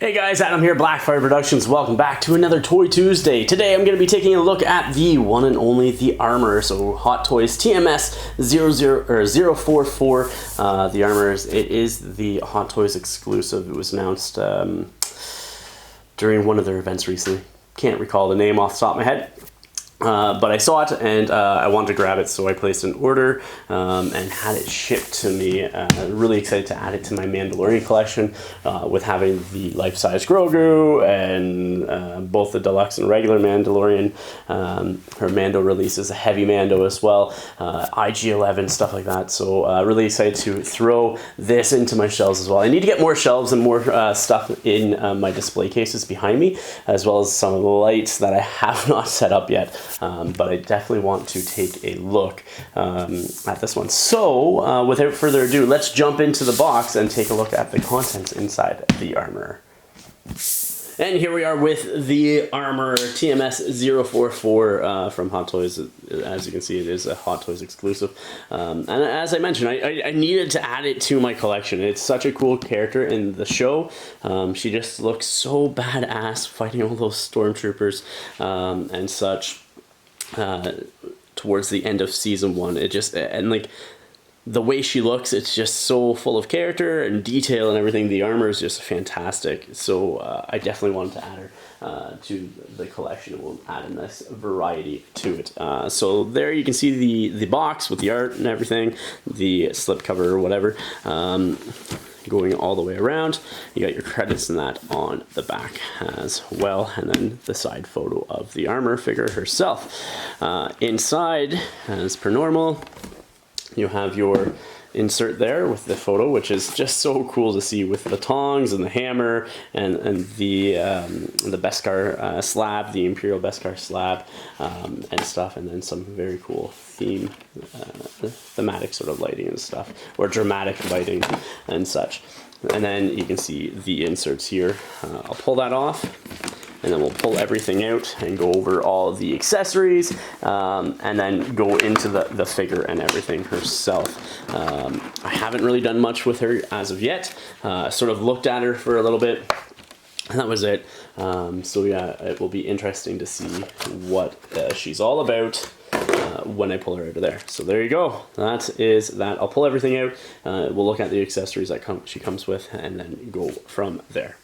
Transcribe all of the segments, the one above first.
Hey guys, Adam here, Blackfyre Productions. Welcome back to another Toy Tuesday. Today I'm going to be taking a look at the one and only The Armor. So Hot Toys TMS 044. The Armor, it is the Hot Toys exclusive. It was announced during one of their events recently. Can't recall the name off the top of my head. But I saw it and I wanted to grab it, so I placed an order and had it shipped to me. Really excited to add it to my Mandalorian collection with having the life-size Grogu and both the deluxe and regular Mandalorian. Her Mando release is a heavy Mando as well, IG-11, stuff like that. So really excited to throw this into my shelves as well. I need to get more shelves and more stuff in my display cases behind me, as well as some of the lights that I have not set up yet. But I definitely want to take a look at this one. So, without further ado, let's jump into the box and take a look at the contents inside the Armor. And here we are with the Armor TMS 044 from Hot Toys. As you can see, it is a Hot Toys exclusive. And as I mentioned, I needed to add it to my collection. It's such a cool character in the show. She just looks so badass fighting all those stormtroopers and such. Towards the end of season 1, it just, and like the way she looks, it's just so full of character and detail and everything. The Armor is just fantastic, so I definitely wanted to add her to the collection. We'll add a nice variety to it. So there you can see the box with the art and everything, the slipcover or whatever, going all the way around. You got your credits and that on the back as well, and then the side photo of the Armor figure herself. Inside, as per normal, you have your insert there with the photo, which is just so cool to see, with the tongs and the hammer and the Beskar slab, the Imperial Beskar slab, and stuff, and then some very cool thematic sort of lighting and stuff, or dramatic lighting and such. And then you can see the inserts here. I'll pull that off, and then we'll pull everything out and go over all the accessories, and then go into the figure and everything herself. I haven't really done much with her as of yet. Sort of looked at her for a little bit, and that was it. So yeah, it will be interesting to see what she's all about when I pull her out of there. So there you go. That is that. I'll pull everything out. We'll look at the accessories that she comes with, and then go from there.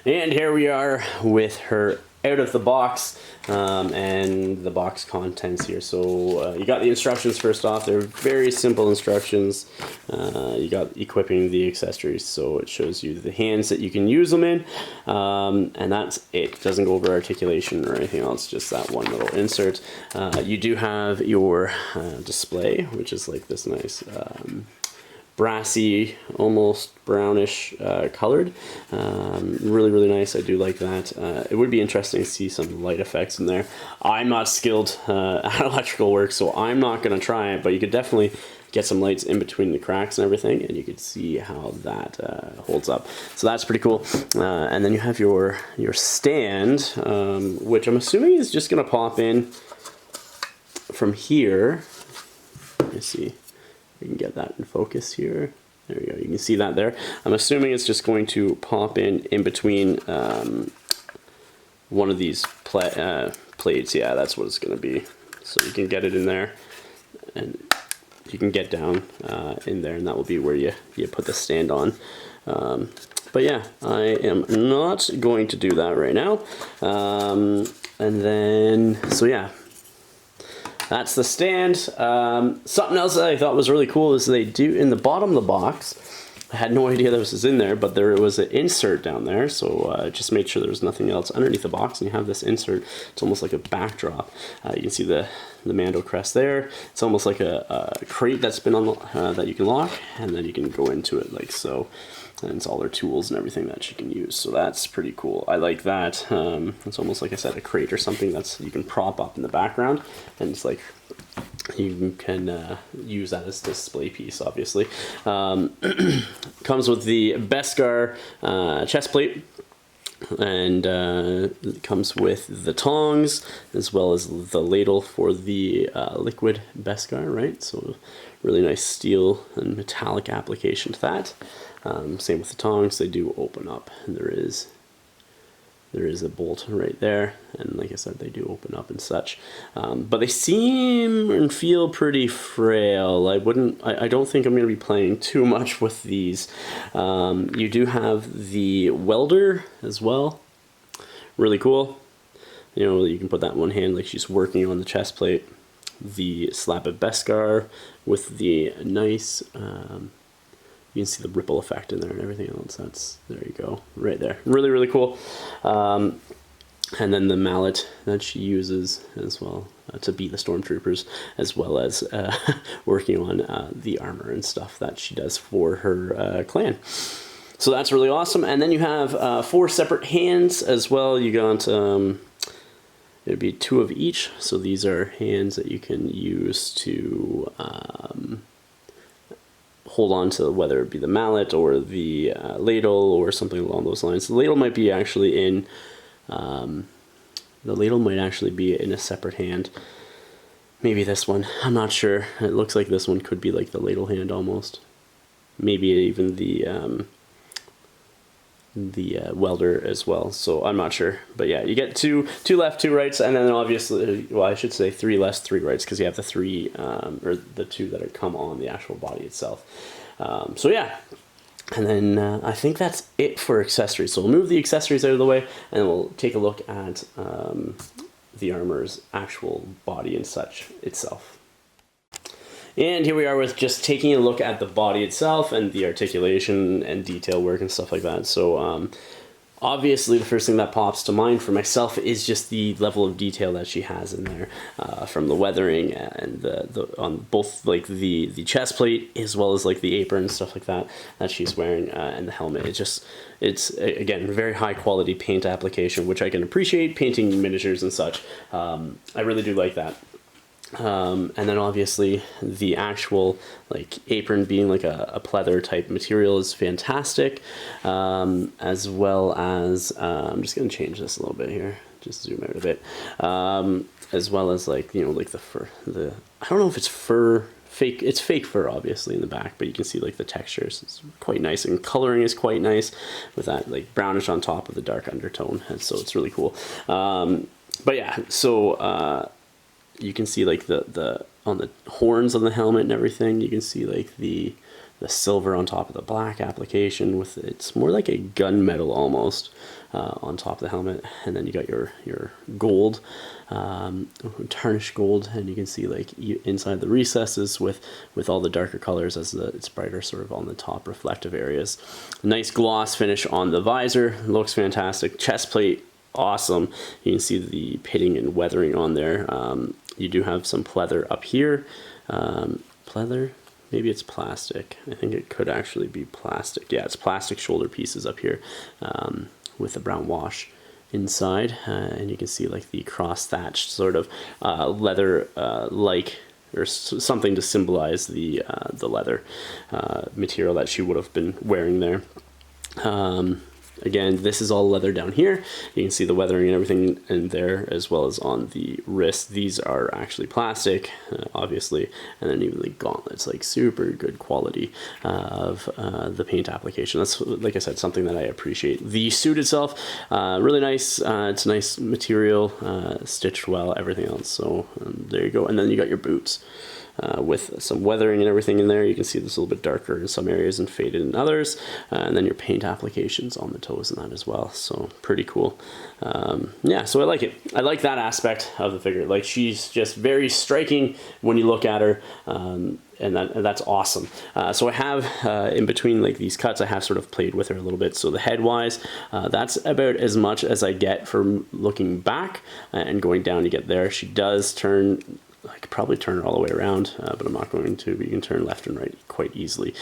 And here we are with her out of the box, and the box contents here. So you got the instructions first off. They're very simple instructions. You got equipping the accessories, so it shows you the hands that you can use them in, and that's it. It doesn't go over articulation or anything else, just that one little insert. You do have your display, which is like this nice brassy, almost brownish colored. Really nice. I do like that. It would be interesting to see some light effects in there. I'm not skilled at electrical work, so I'm not going to try it, but you could definitely get some lights in between the cracks and everything, and you could see how that holds up. So that's pretty cool. And then you have your stand, which I'm assuming is just going to pop in from here. Let me see. We can get that in focus here. There we go. You can see that there. I'm assuming it's just going to pop in between one of these plates. Yeah, that's what it's going to be. So you can get it in there, and you can get down in there, and that will be where you put the stand on. But yeah, I am not going to do that right now. And then, so yeah. That's the stand. Something else that I thought was really cool is they do, in the bottom of the box, I had no idea this was in there, but there was an insert down there, so just made sure there was nothing else underneath the box, and you have this insert. It's almost like a backdrop. You can see the Mando crest there. It's almost like a crate that's been on that you can lock, and then you can go into it like so. And it's all her tools and everything that she can use, so that's pretty cool. I like that. It's almost like I said, a crate or something that's you can prop up in the background, and it's like you can use that as a display piece, obviously. Comes with the Beskar chest plate. And it comes with the tongs as well as the ladle for the liquid Beskar, right? So really nice steel and metallic application to that. Same with the tongs, they do open up, and there is a bolt right there, and like I said, they do open up and such. But they seem and feel pretty frail. I don't think I'm going to be playing too much with these. You do have the welder as well. Really cool. You know, you can put that in one hand like she's working on the chest plate. The slab of Beskar with the nice, you can see the ripple effect in there and everything else. There you go, right there. Really, really cool. And then the mallet that she uses as well to beat the stormtroopers, as well as working on the armor and stuff that she does for her clan. So that's really awesome. And then you have 4 separate hands as well. You got, it'd be 2 of each. So these are hands that you can use to hold on to, whether it be the mallet or the ladle or something along those lines. The ladle might be actually in, a separate hand. Maybe this one, I'm not sure. It looks like this one could be like the ladle hand almost. Maybe even the welder as well, so I'm not sure. But yeah, you get two left, 2 rights, and then obviously, well, I should say 3 left, 3 rights, because you have the 3 or the 2 that come on the actual body itself. So yeah, and then I think that's it for accessories. So we'll move the accessories out of the way, and we'll take a look at the armor's actual body and such itself. And here we are with just taking a look at the body itself and the articulation and detail work and stuff like that. So obviously the first thing that pops to mind for myself is just the level of detail that she has in there, from the weathering and on both like the chest plate as well as like the apron and stuff like that she's wearing, and the helmet. It's again very high quality paint application, which I can appreciate, painting miniatures and such. I really do like that. And then obviously the actual like apron being like a pleather type material is fantastic, as well as I'm just gonna change this a little bit here, just zoom out a bit, as well as like, you know, like the fur, I don't know if it's fur, it's fake fur obviously in the back, but you can see like the textures, it's quite nice, and coloring is quite nice with that like brownish on top of the dark undertone, and so it's really cool. But yeah, so you can see like the on the horns on the helmet and everything, you can see like the silver on top of the black application, with it's more like a gunmetal almost on top of the helmet. And then you got your gold, tarnished gold, and you can see like inside the recesses with all the darker colors as it's brighter sort of on the top reflective areas. Nice gloss finish on the visor, looks fantastic. Chest plate, awesome. You can see the pitting and weathering on there. You do have some pleather up here. Pleather? Maybe it's plastic. I think it could actually be plastic. Yeah, it's plastic shoulder pieces up here, with the brown wash inside. And you can see like the cross-thatched sort of leather like, or something to symbolize the leather material that she would have been wearing there. Again, this is all leather down here. You can see the weathering and everything in there, as well as on the wrist. These are actually plastic, obviously, and then even the gauntlets, like super good quality of the paint application. That's, like I said, something that I appreciate. The suit itself, really nice. It's a nice material, stitched well, everything else. So there you go. And then you got your boots. With some weathering and everything in there. You can see this a little bit darker in some areas and faded in others, and then your paint applications on the toes and that as well, so pretty cool. Yeah, so I like it. I like that aspect of the figure. Like, she's just very striking when you look at her, and that's awesome. So I have, in between like these cuts, I have sort of played with her a little bit. So the head wise, that's about as much as I get from looking back, and going down to get there. She does turn, I could probably turn it all the way around, but I'm not going to. But you can turn left and right quite easily.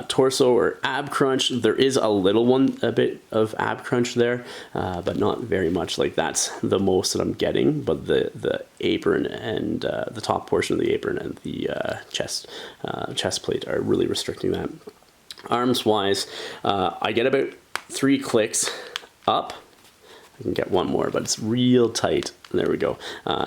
Torso or ab crunch, there is a bit of ab crunch there, but not very much. Like, that's the most that I'm getting. But the apron and the top portion of the apron and the chest plate are really restricting that. Arms wise, I get about 3 clicks up I can get one more, but it's real tight. There we go.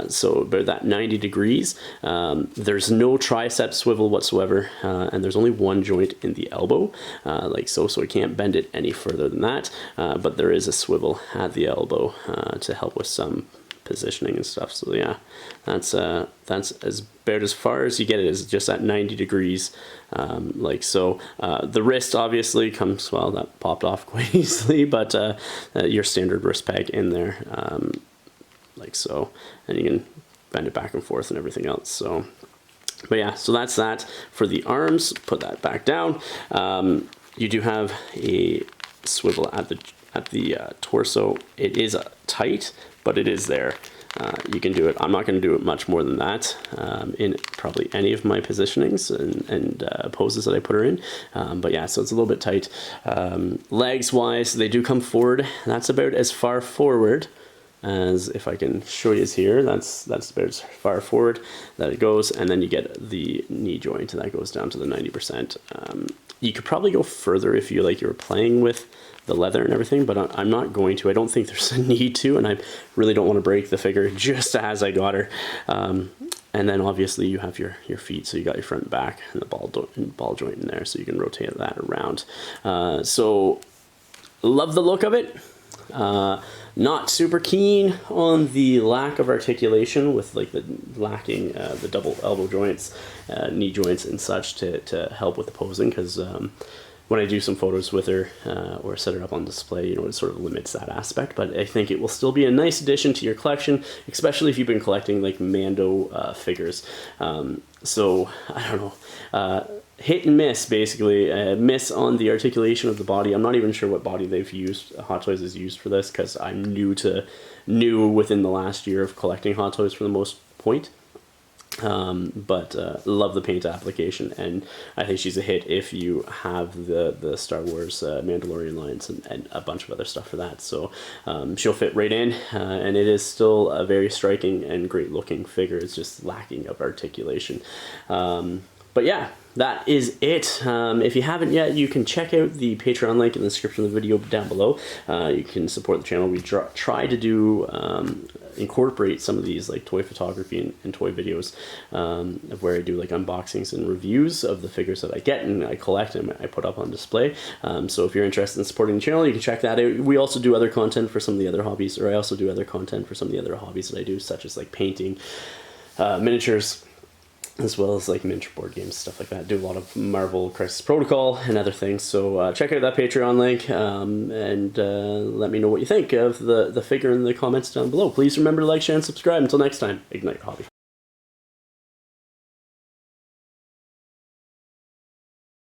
So about that 90 degrees. There's no tricep swivel whatsoever, and there's only one joint in the elbow, like so I can't bend it any further than that. But there is a swivel at the elbow to help with some positioning and stuff. So yeah, that's about as far as you get it, is just at 90 degrees, like so. The wrist obviously comes, well, that popped off quite easily, but your standard wrist peg in there, like so, and you can bend it back and forth and everything else. So, but yeah, so that's that for the arms. Put that back down. You do have a swivel at the torso. It is tight, but it is there. You can do it. I'm not going to do it much more than that in probably any of my positionings and poses that I put her in. But yeah, so it's a little bit tight. Legs wise, they do come forward. That's about as far forward as, if I can show you here, that's about as far forward that it goes, and then you get the knee joint, and that goes down to the 90%. You could probably go further if you were playing with the leather and everything, but I'm not going to. I don't think there's a need to, and I really don't want to break the figure just as I got her. And then obviously you have your feet, so you got your front and back and the ball joint in there, so you can rotate that around. So love the look of it. Not super keen on the lack of articulation with the lacking the double elbow joints, knee joints and such to help with the posing, because when I do some photos with her or set her up on display, it sort of limits that aspect. But I think it will still be a nice addition to your collection, especially if you've been collecting Mando figures. So I don't know. Hit and miss, basically. Miss on the articulation of the body. I'm not even sure what body they've used, Hot Toys has used for this, because I'm new within the last year of collecting Hot Toys for the most point. But love the paint application, and I think she's a hit if you have the Star Wars Mandalorian lines and a bunch of other stuff for that. So she'll fit right in, and it is still a very striking and great looking figure. It's just lacking of articulation. But yeah, that is it. If you haven't yet, you can check out the Patreon link in the description of the video down below. You can support the channel. We try to do incorporate some of these toy photography and toy videos where I do unboxings and reviews of the figures that I get and I collect and I put up on display. So if you're interested in supporting the channel, you can check that out. We also do other content for some of the other hobbies, or I also do other content for some of the other hobbies that I do, such as painting, miniatures, as well as miniature board games, stuff like that. Do a lot of Marvel Crisis Protocol and other things. So check out that Patreon link and let me know what you think of the figure in the comments down below. Please remember to like, share, and subscribe. Until next time, ignite hobby.